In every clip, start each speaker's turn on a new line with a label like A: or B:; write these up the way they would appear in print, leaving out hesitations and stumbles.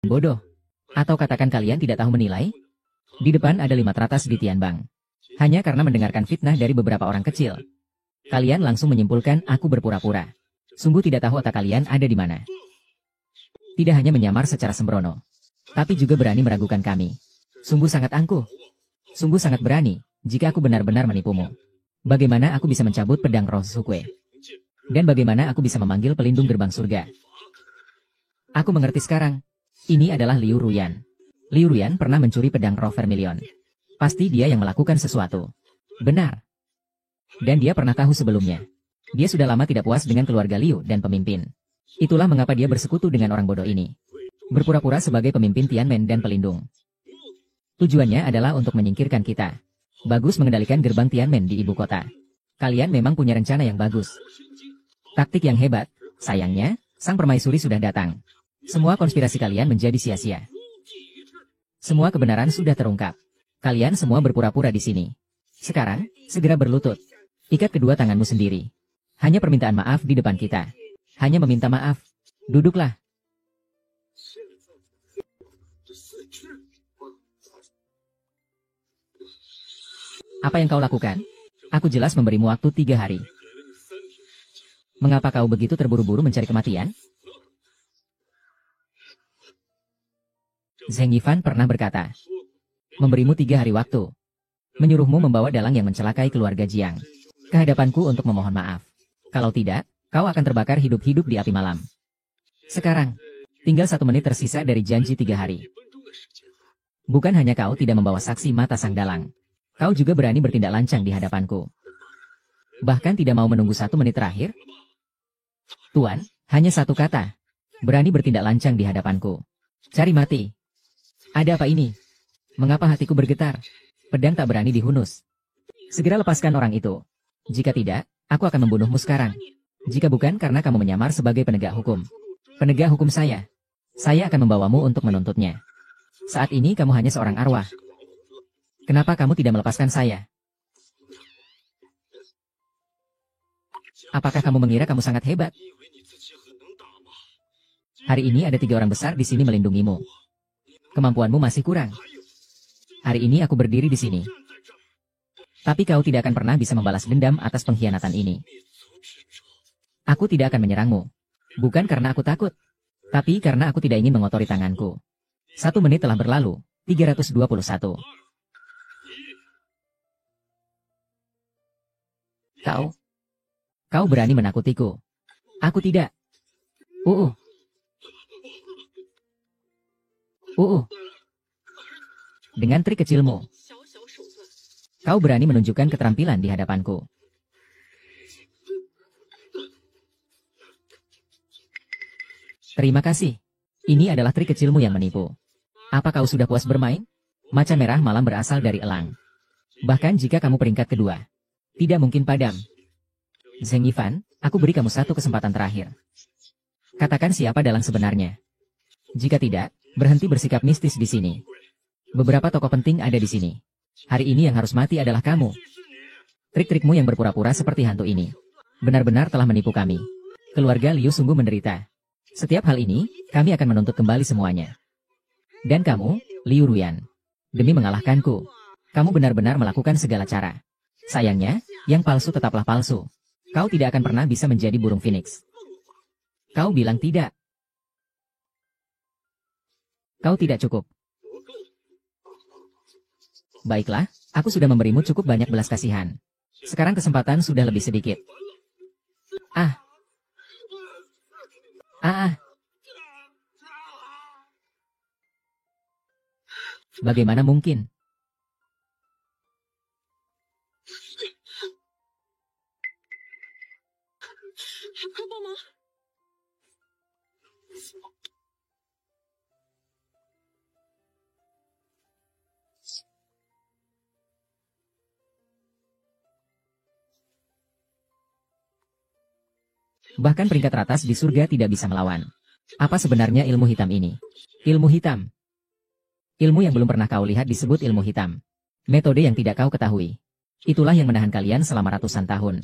A: Bodoh. Atau katakan kalian tidak tahu menilai? Di depan ada 5 teratas di Tianbang. Hanya karena mendengarkan fitnah dari beberapa orang kecil. Kalian langsung menyimpulkan aku berpura-pura. Sungguh tidak tahu otak kalian ada di mana. Tidak hanya menyamar secara sembrono, tapi juga berani meragukan kami. Sungguh sangat angkuh. Sungguh sangat berani, jika aku benar-benar menipumu. Bagaimana aku bisa mencabut pedang roh Sukwe? Dan bagaimana aku bisa memanggil pelindung gerbang surga? Aku mengerti sekarang. Ini adalah Liu Ruyan. Liu Ruyan pernah mencuri pedang roh Vermilion. Pasti dia yang melakukan sesuatu. Benar. Dan dia pernah tahu sebelumnya. Dia sudah lama tidak puas dengan keluarga Liu dan pemimpin. Itulah mengapa dia bersekutu dengan orang bodoh ini. Berpura-pura sebagai pemimpin Tianmen dan pelindung. Tujuannya adalah untuk menyingkirkan kita. Bagus mengendalikan gerbang Tianmen di ibu kota. Kalian memang punya rencana yang bagus. Taktik yang hebat. Sayangnya, sang permaisuri sudah datang. Semua konspirasi kalian menjadi sia-sia. Semua kebenaran sudah terungkap. Kalian semua berpura-pura di sini. Sekarang, segera berlutut. Ikat kedua tanganmu sendiri. Hanya permintaan maaf di depan kita. Hanya meminta maaf. Duduklah. Apa yang kau lakukan? Aku jelas memberimu waktu 3 hari. Mengapa kau begitu terburu-buru mencari kematian? Zheng Yifan pernah berkata, memberimu 3 hari waktu. Menyuruhmu membawa dalang yang mencelakai keluarga Jiang ke hadapanku untuk memohon maaf. Kalau tidak, kau akan terbakar hidup-hidup di api malam. Sekarang, tinggal 1 menit tersisa dari janji 3 hari. Bukan hanya kau tidak membawa saksi mata sang dalang. Kau juga berani bertindak lancang di hadapanku. Bahkan tidak mau menunggu 1 menit terakhir. Tuan, hanya 1 kata. Berani bertindak lancang di hadapanku. Cari mati. Ada apa ini? Mengapa hatiku bergetar? Pedang tak berani dihunus. Segera lepaskan orang itu. Jika tidak, aku akan membunuhmu sekarang. Jika bukan karena kamu menyamar sebagai penegak hukum. Penegak hukum saya akan membawamu untuk menuntutnya. Saat ini kamu hanya seorang arwah. Kenapa kamu tidak melepaskan saya? Apakah kamu mengira kamu sangat hebat? Hari ini ada 3 orang besar di sini melindungimu. Kemampuanmu masih kurang. Hari ini aku berdiri di sini. Tapi kau tidak akan pernah bisa membalas dendam atas pengkhianatan ini. Aku tidak akan menyerangmu. Bukan karena aku takut. Tapi karena aku tidak ingin mengotori tanganku. 1 menit telah berlalu. 321. Kau berani menakutiku. Aku tidak. Dengan trik kecilmu, kau berani menunjukkan keterampilan di hadapanku. Terima kasih. Ini adalah trik kecilmu yang menipu. Apa kau sudah puas bermain? Macan merah malam berasal dari elang. Bahkan jika kamu peringkat kedua, tidak mungkin padam. Zheng Yifan, aku beri kamu 1 kesempatan terakhir. Katakan siapa dalang sebenarnya. Jika tidak, berhenti bersikap mistis di sini. Beberapa tokoh penting ada di sini. Hari ini yang harus mati adalah kamu. Trik-trikmu yang berpura-pura seperti hantu ini benar-benar telah menipu kami. Keluarga Liu sungguh menderita. Setiap hal ini, kami akan menuntut kembali semuanya. Dan kamu, Liu Ruyan, demi mengalahkanku, kamu benar-benar melakukan segala cara. Sayangnya, yang palsu tetaplah palsu. Kau tidak akan pernah bisa menjadi burung phoenix. Kau bilang tidak. Kau tidak cukup. Baiklah, aku sudah memberimu cukup banyak belas kasihan. Sekarang kesempatan sudah lebih sedikit. Bagaimana mungkin? Bahkan peringkat teratas di surga tidak bisa melawan. Apa sebenarnya ilmu hitam ini? Ilmu hitam. Ilmu yang belum pernah kau lihat disebut ilmu hitam. Metode yang tidak kau ketahui. Itulah yang menahan kalian selama ratusan tahun.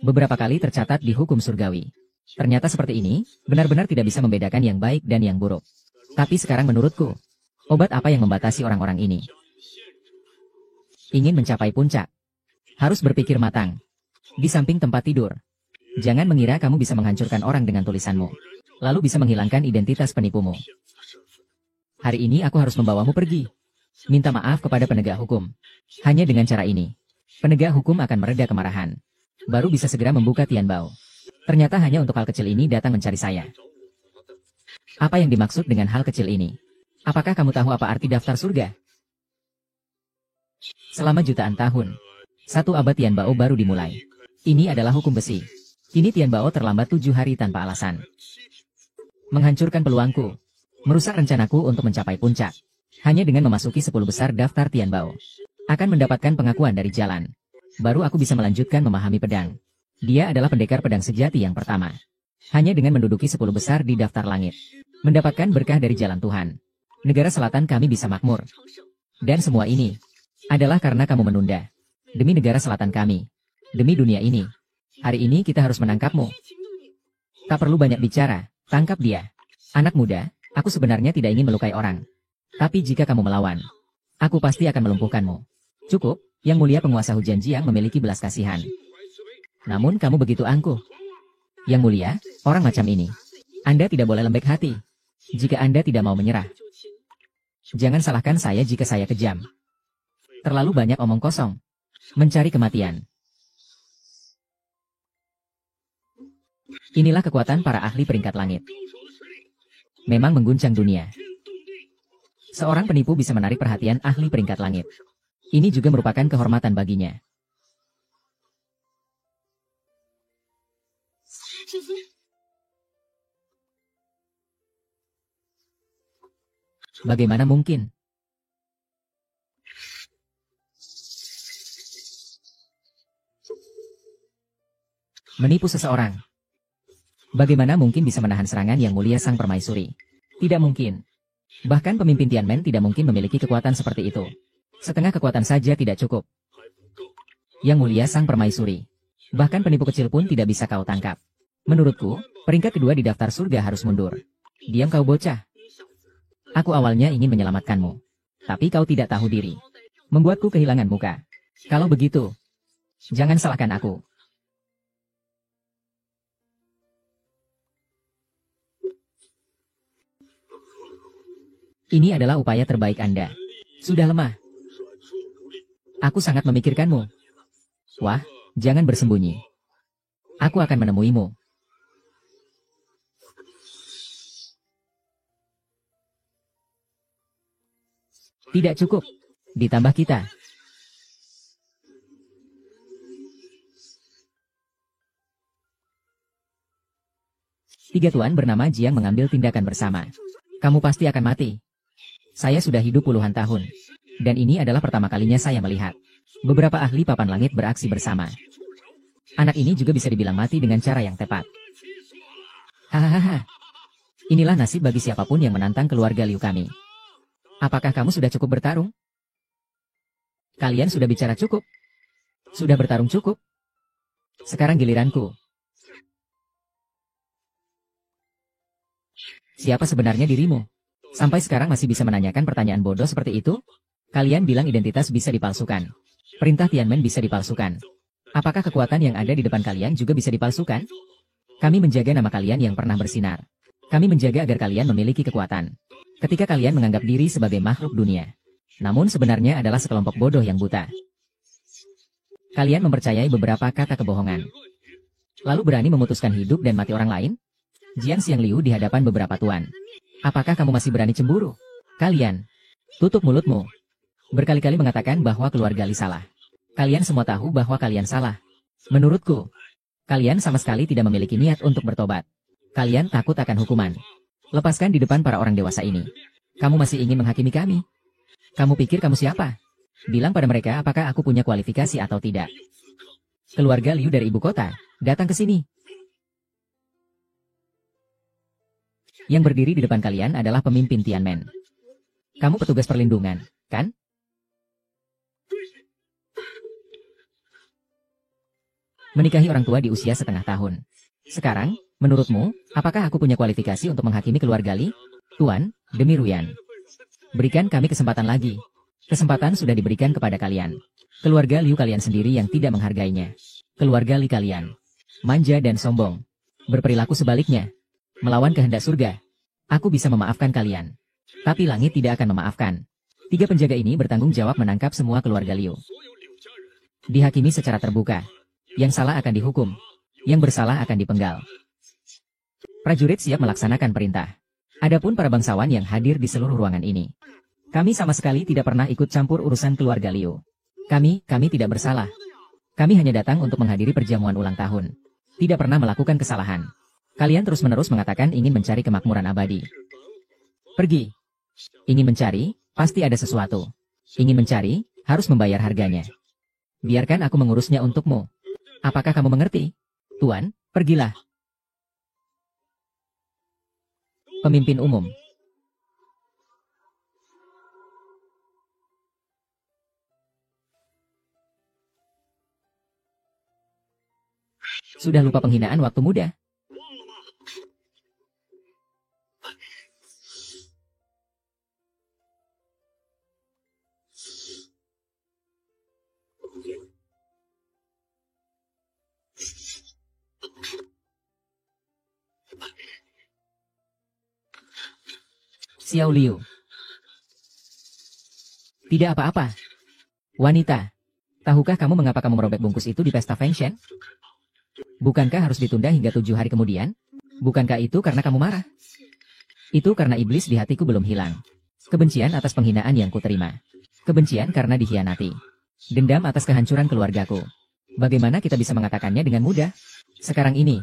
A: Beberapa kali tercatat di hukum surgawi. Ternyata seperti ini, benar-benar tidak bisa membedakan yang baik dan yang buruk. Tapi sekarang menurutku, obat apa yang membatasi orang-orang ini? Ingin mencapai puncak, harus berpikir matang. Di samping tempat tidur, jangan mengira kamu bisa menghancurkan orang dengan tulisanmu, lalu bisa menghilangkan identitas penipumu. Hari ini aku harus membawamu pergi. Minta maaf kepada penegak hukum. Hanya dengan cara ini, penegak hukum akan mereda kemarahan. Baru bisa segera membuka Tianbao. Ternyata hanya untuk hal kecil ini datang mencari saya. Apa yang dimaksud dengan hal kecil ini? Apakah kamu tahu apa arti daftar surga? Selama jutaan tahun, 1 abad Tianbao baru dimulai. Ini adalah hukum besi. Kini Tianbao terlambat 7 hari tanpa alasan. Menghancurkan peluangku. Merusak rencanaku untuk mencapai puncak. Hanya dengan memasuki 10 besar daftar Tianbao. Akan mendapatkan pengakuan dari jalan. Baru aku bisa melanjutkan memahami pedang. Dia adalah pendekar pedang sejati yang pertama. Hanya dengan menduduki 10 besar di daftar langit. Mendapatkan berkah dari jalan Tuhan. Negara selatan kami bisa makmur. Dan semua ini adalah karena kamu menunda. Demi negara selatan kami. Demi dunia ini. Hari ini kita harus menangkapmu. Tak perlu banyak bicara. Tangkap dia. Anak muda, aku sebenarnya tidak ingin melukai orang. Tapi jika kamu melawan, aku pasti akan melumpuhkanmu. Cukup, Yang Mulia Penguasa Hujan Jiang memiliki belas kasihan. Namun kamu begitu angkuh. Yang Mulia, orang macam ini. Anda tidak boleh lembek hati. Jika Anda tidak mau menyerah. Jangan salahkan saya jika saya kejam. Terlalu banyak omong kosong. Mencari kematian. Inilah kekuatan para ahli peringkat langit. Memang mengguncang dunia. Seorang penipu bisa menarik perhatian ahli peringkat langit. Ini juga merupakan kehormatan baginya. Bagaimana mungkin? Menipu seseorang. Bagaimana mungkin bisa menahan serangan Yang Mulia Sang Permaisuri? Tidak mungkin. Bahkan pemimpin Tianmen tidak mungkin memiliki kekuatan seperti itu. Setengah kekuatan saja tidak cukup. Yang Mulia Sang Permaisuri. Bahkan penipu kecil pun tidak bisa kau tangkap. Menurutku, peringkat kedua di daftar surga harus mundur. Diam kau bocah. Aku awalnya ingin menyelamatkanmu. Tapi kau tidak tahu diri. Membuatku kehilangan muka. Kalau begitu, jangan salahkan aku. Ini adalah upaya terbaik Anda. Sudah lemah. Aku sangat memikirkanmu. Wah, jangan bersembunyi. Aku akan menemuimu. Tidak cukup. Ditambah kita. Tiga tuan bernama Jiang mengambil tindakan bersama. Kamu pasti akan mati. Saya sudah hidup puluhan tahun. Dan ini adalah pertama kalinya saya melihat beberapa ahli papan langit beraksi bersama. Anak ini juga bisa dibilang mati dengan cara yang tepat. Hahaha. Inilah nasib bagi siapapun yang menantang keluarga Liu kami. Apakah kamu sudah cukup bertarung? Kalian sudah bicara cukup? Sudah bertarung cukup? Sekarang giliranku. Siapa sebenarnya dirimu? Sampai sekarang masih bisa menanyakan pertanyaan bodoh seperti itu? Kalian bilang identitas bisa dipalsukan. Perintah Tianmen bisa dipalsukan. Apakah kekuatan yang ada di depan kalian juga bisa dipalsukan? Kami menjaga nama kalian yang pernah bersinar. Kami menjaga agar kalian memiliki kekuatan. Ketika kalian menganggap diri sebagai makhluk dunia. Namun sebenarnya adalah sekelompok bodoh yang buta. Kalian mempercayai beberapa kata kebohongan. Lalu berani memutuskan hidup dan mati orang lain? Jian Xiangliu di hadapan beberapa tuan. Apakah kamu masih berani cemburu? Kalian, tutup mulutmu. Berkali-kali mengatakan bahwa keluarga Li salah. Kalian semua tahu bahwa kalian salah. Menurutku, kalian sama sekali tidak memiliki niat untuk bertobat. Kalian takut akan hukuman. Lepaskan di depan para orang dewasa ini. Kamu masih ingin menghakimi kami? Kamu pikir kamu siapa? Bilang pada mereka apakah aku punya kualifikasi atau tidak. Keluarga Liu dari ibu kota, datang ke sini. Yang berdiri di depan kalian adalah pemimpin Tianmen. Kamu petugas perlindungan, kan? Menikahi orang tua di usia setengah tahun. Sekarang, menurutmu, apakah aku punya kualifikasi untuk menghakimi keluarga Li? Tuan, Demi Ruyan. Berikan kami kesempatan lagi. Kesempatan sudah diberikan kepada kalian. Keluarga Liu kalian sendiri yang tidak menghargainya. Keluarga Li kalian. Manja dan sombong. Berperilaku sebaliknya. Melawan kehendak surga. Aku bisa memaafkan kalian. Tapi langit tidak akan memaafkan. 3 penjaga ini bertanggung jawab menangkap semua keluarga Liu. Dihakimi secara terbuka. Yang salah akan dihukum. Yang bersalah akan dipenggal. Prajurit siap melaksanakan perintah. Adapun para bangsawan yang hadir di seluruh ruangan ini. Kami sama sekali tidak pernah ikut campur urusan keluarga Liu. Kami tidak bersalah. Kami hanya datang untuk menghadiri perjamuan ulang tahun. Tidak pernah melakukan kesalahan. Kalian terus-menerus mengatakan ingin mencari kemakmuran abadi. Pergi. Ingin mencari, pasti ada sesuatu. Ingin mencari, harus membayar harganya. Biarkan aku mengurusnya untukmu. Apakah kamu mengerti? Tuan, pergilah. Pemimpin umum. Sudah lupa penghinaan waktu muda? Xiao Liu. Tidak apa-apa. Wanita, tahukah kamu mengapa kamu merobek bungkus itu di pesta Fengshen? Bukankah harus ditunda hingga 7 hari kemudian? Bukankah itu karena kamu marah? Itu karena iblis di hatiku belum hilang. Kebencian atas penghinaan yang kuterima. Kebencian karena dikhianati. Dendam atas kehancuran keluargaku. Bagaimana kita bisa mengatakannya dengan mudah? Sekarang ini,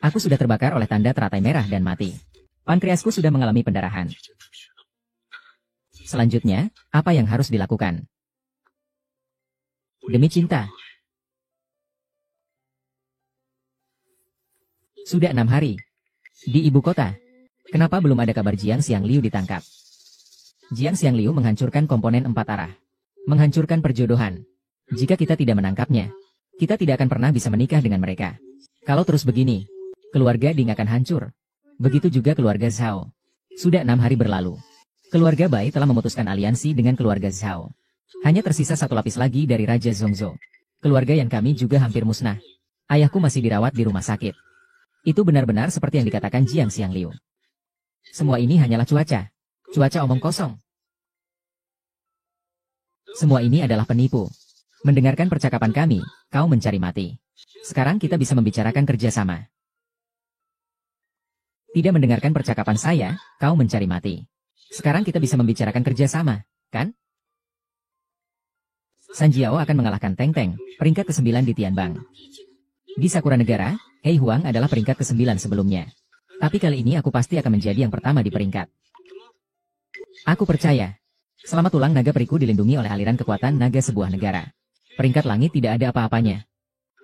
A: aku sudah terbakar oleh tanda teratai merah dan mati. Pankreasku sudah mengalami pendarahan. Selanjutnya, apa yang harus dilakukan? Demi cinta. Sudah 6 hari. Di ibu kota. Kenapa belum ada kabar Jiang Xiangliu ditangkap? Jiang Xiangliu menghancurkan komponen 4 arah. Menghancurkan perjodohan. Jika kita tidak menangkapnya, kita tidak akan pernah bisa menikah dengan mereka. Kalau terus begini, keluarga Ding akan hancur. Begitu juga keluarga Zhao. Sudah 6 hari berlalu. Keluarga Bai telah memutuskan aliansi dengan keluarga Zhao. Hanya tersisa 1 lapis lagi dari Raja Zhongzhou. Keluarga yang kami juga hampir musnah. Ayahku masih dirawat di rumah sakit. Itu benar-benar seperti yang dikatakan Jiang Xiangliu. Semua ini hanyalah cuaca. Cuaca omong kosong. Semua ini adalah penipu. Mendengarkan percakapan kami, kau mencari mati. Sekarang kita bisa membicarakan kerjasama. Tidak mendengarkan percakapan saya, kau mencari mati. Sekarang kita bisa membicarakan kerjasama, kan? San Jiao akan mengalahkan Teng Teng, peringkat ke-9 di Tianbang. Di Sakura Negara, Hei Huang adalah peringkat ke-9 sebelumnya. Tapi kali ini aku pasti akan menjadi yang pertama di peringkat. Aku percaya. Selama tulang naga periku dilindungi oleh aliran kekuatan naga sebuah negara. Peringkat langit tidak ada apa-apanya.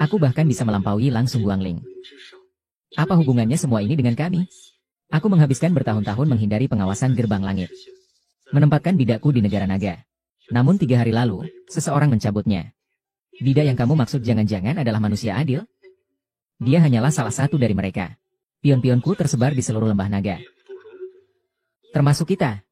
A: Aku bahkan bisa melampaui langsung Guangling. Apa hubungannya semua ini dengan kami? Aku menghabiskan bertahun-tahun menghindari pengawasan gerbang langit. Menempatkan bidakku di negara naga. Namun 3 hari lalu, seseorang mencabutnya. Bidak yang kamu maksud jangan-jangan adalah manusia adil? Dia hanyalah salah satu dari mereka. Pion-pionku tersebar di seluruh lembah naga. Termasuk kita.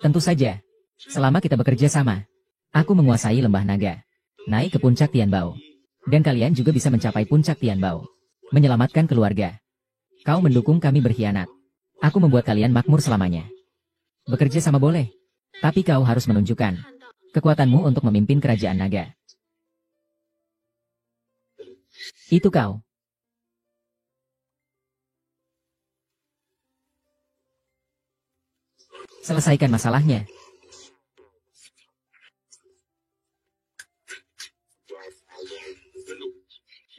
A: Tentu saja. Selama kita bekerja sama, aku menguasai lembah naga. Naik ke puncak Tianbao. Dan kalian juga bisa mencapai puncak Tianbao. Menyelamatkan keluarga. Kau mendukung kami berkhianat. Aku membuat kalian makmur selamanya. Bekerja sama boleh. Tapi kau harus menunjukkan kekuatanmu untuk memimpin kerajaan naga. Itu kau. Selesaikan masalahnya.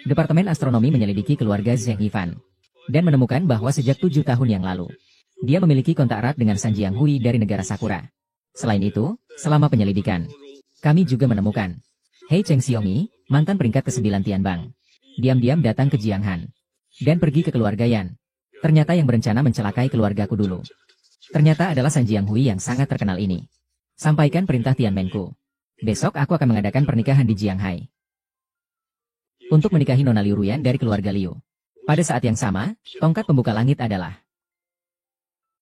A: Departemen Astronomi menyelidiki keluarga Zheng Yifan dan menemukan bahwa sejak 7 tahun yang lalu, dia memiliki kontak erat dengan San Jianghui dari negara Sakura. Selain itu, selama penyelidikan, kami juga menemukan Hei Cheng Xiongi, mantan peringkat ke-9 Tianbang, diam-diam datang ke Jianghan dan pergi ke keluarga Yan. Ternyata yang berencana mencelakai keluargaku dulu. Ternyata adalah San Jianghui yang sangat terkenal ini. Sampaikan perintah Tianmenku. Besok aku akan mengadakan pernikahan di Jianghai. Untuk menikahi Nona Liu Ruyan dari keluarga Liu. Pada saat yang sama, tongkat pembuka langit adalah